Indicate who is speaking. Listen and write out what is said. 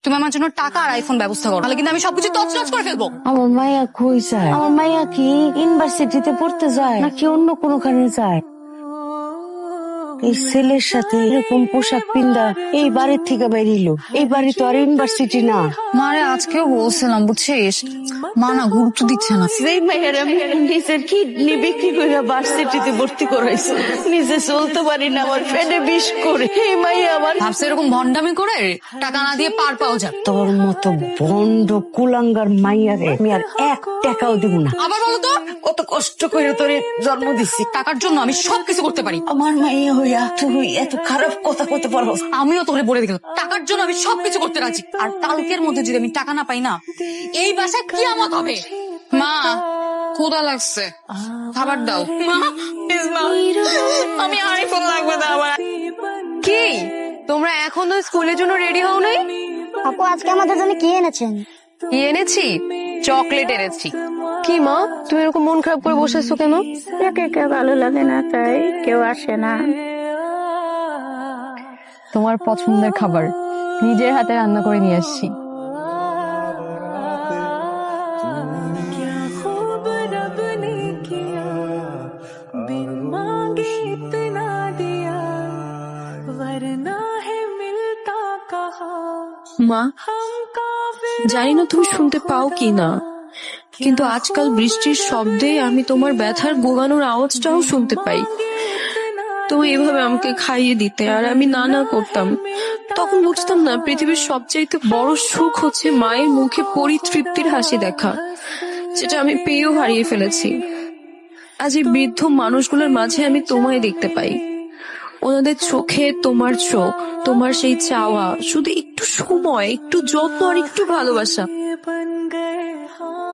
Speaker 1: তুমি আমার জন্য টাকা আর আইফোন ব্যবস্থা করো, তাহলে কিন্তু আমি সবকিছু তছনছ করে ফেলবো।
Speaker 2: আমার মাইয়া কই যায়? আমার মাইয়া কি ইউনিভার্সিটিতে পড়তে যায় নাকি অন্য কোনোখানে যায়? এই ছেলের সাথে এরকম পোশাক পিন্দা এই বাড়ির থেকে বেরিলো। এই বাড়ি তো আর ইউনিভার্সিটি না।
Speaker 1: মারে আজকেও বলছিলাম, বুঝছিস, মা না গুরুত্ব দিচ্ছে না।
Speaker 2: সেই মাইয়ার আমি নিজের কিডনি বিক্রি করে ভার্সিটিতে ভর্তি করাইছি, নিজে চলতে পারি না, আমার পেটে বিষ করে। এই মাইয়া আমার
Speaker 1: ভাবছে এরকম ভন্ডামি করে টাকা না দিয়ে পার পাওয়া যায়।
Speaker 2: তোর মতো বন্ড কুলাঙ্গার মাইয়ারে আমি আর 1 টাকাও দিব না।
Speaker 1: আবার বলো তো,
Speaker 2: কত কষ্ট করে তোরে জন্ম দিছি,
Speaker 1: টাকার জন্য আমি সবকিছু করতে পারি।
Speaker 2: আমার মাইয়া হইয়া তুই এত খারাপ কথা কইতে পারো?
Speaker 1: আমিও তোরে বলে দিলাম, টাকার জন্য আমি সবকিছু করতে রাজি। আর কালকের মধ্যে যদি আমি টাকা না পাই না, এই বাসায় কিয়ামত হবে। মা, ক্ষুধা লাগছে, খাবার দাও। মা, প্লিজ মা, আমি আইফোন লাগবে না আমার।
Speaker 3: কি তোমরা এখনো স্কুলের জন্য রেডি হও নাই?
Speaker 4: আপু আজকে আমাদের জন্য কি এনেছেন?
Speaker 3: কি এনেছি? চকলেট এনেছি। কি মা, তুমি এরকম মন খারাপ করে বসে আছো কেন?
Speaker 4: একা একা ভালো লাগে না, তাই কেউ আসে না।
Speaker 3: তোমার পছন্দের খাবার নিজের হাতে রান্না করে নিয়ে আসছি।
Speaker 5: মা, জানি না তুমি শুনতে পাও কি না, কিন্তু আজকাল বৃষ্টির শব্দে আমি তোমার ব্যথার গোগানোর আওয়াজটাও শুনতে পাই। তুমি এভাবে আমাকে খাইয়ে দিতে আর আমি না না করতাম। তখন বুঝতাম না পৃথিবীর সবচাইতে বড় সুখ হচ্ছে মায়ের মুখে পরিতৃপ্তির হাসি দেখা, যেটা আমি পেয়েও হারিয়ে ফেলেছি। আজ এই বৃদ্ধ মানুষগুলোর মাঝে আমি তোমায় দেখতে পাই। ওনাদের চোখে তোমার চোখ, তোমার সেই চাওয়া, শুধু একটু সময়, একটু যত্ন আর একটু ভালোবাসা।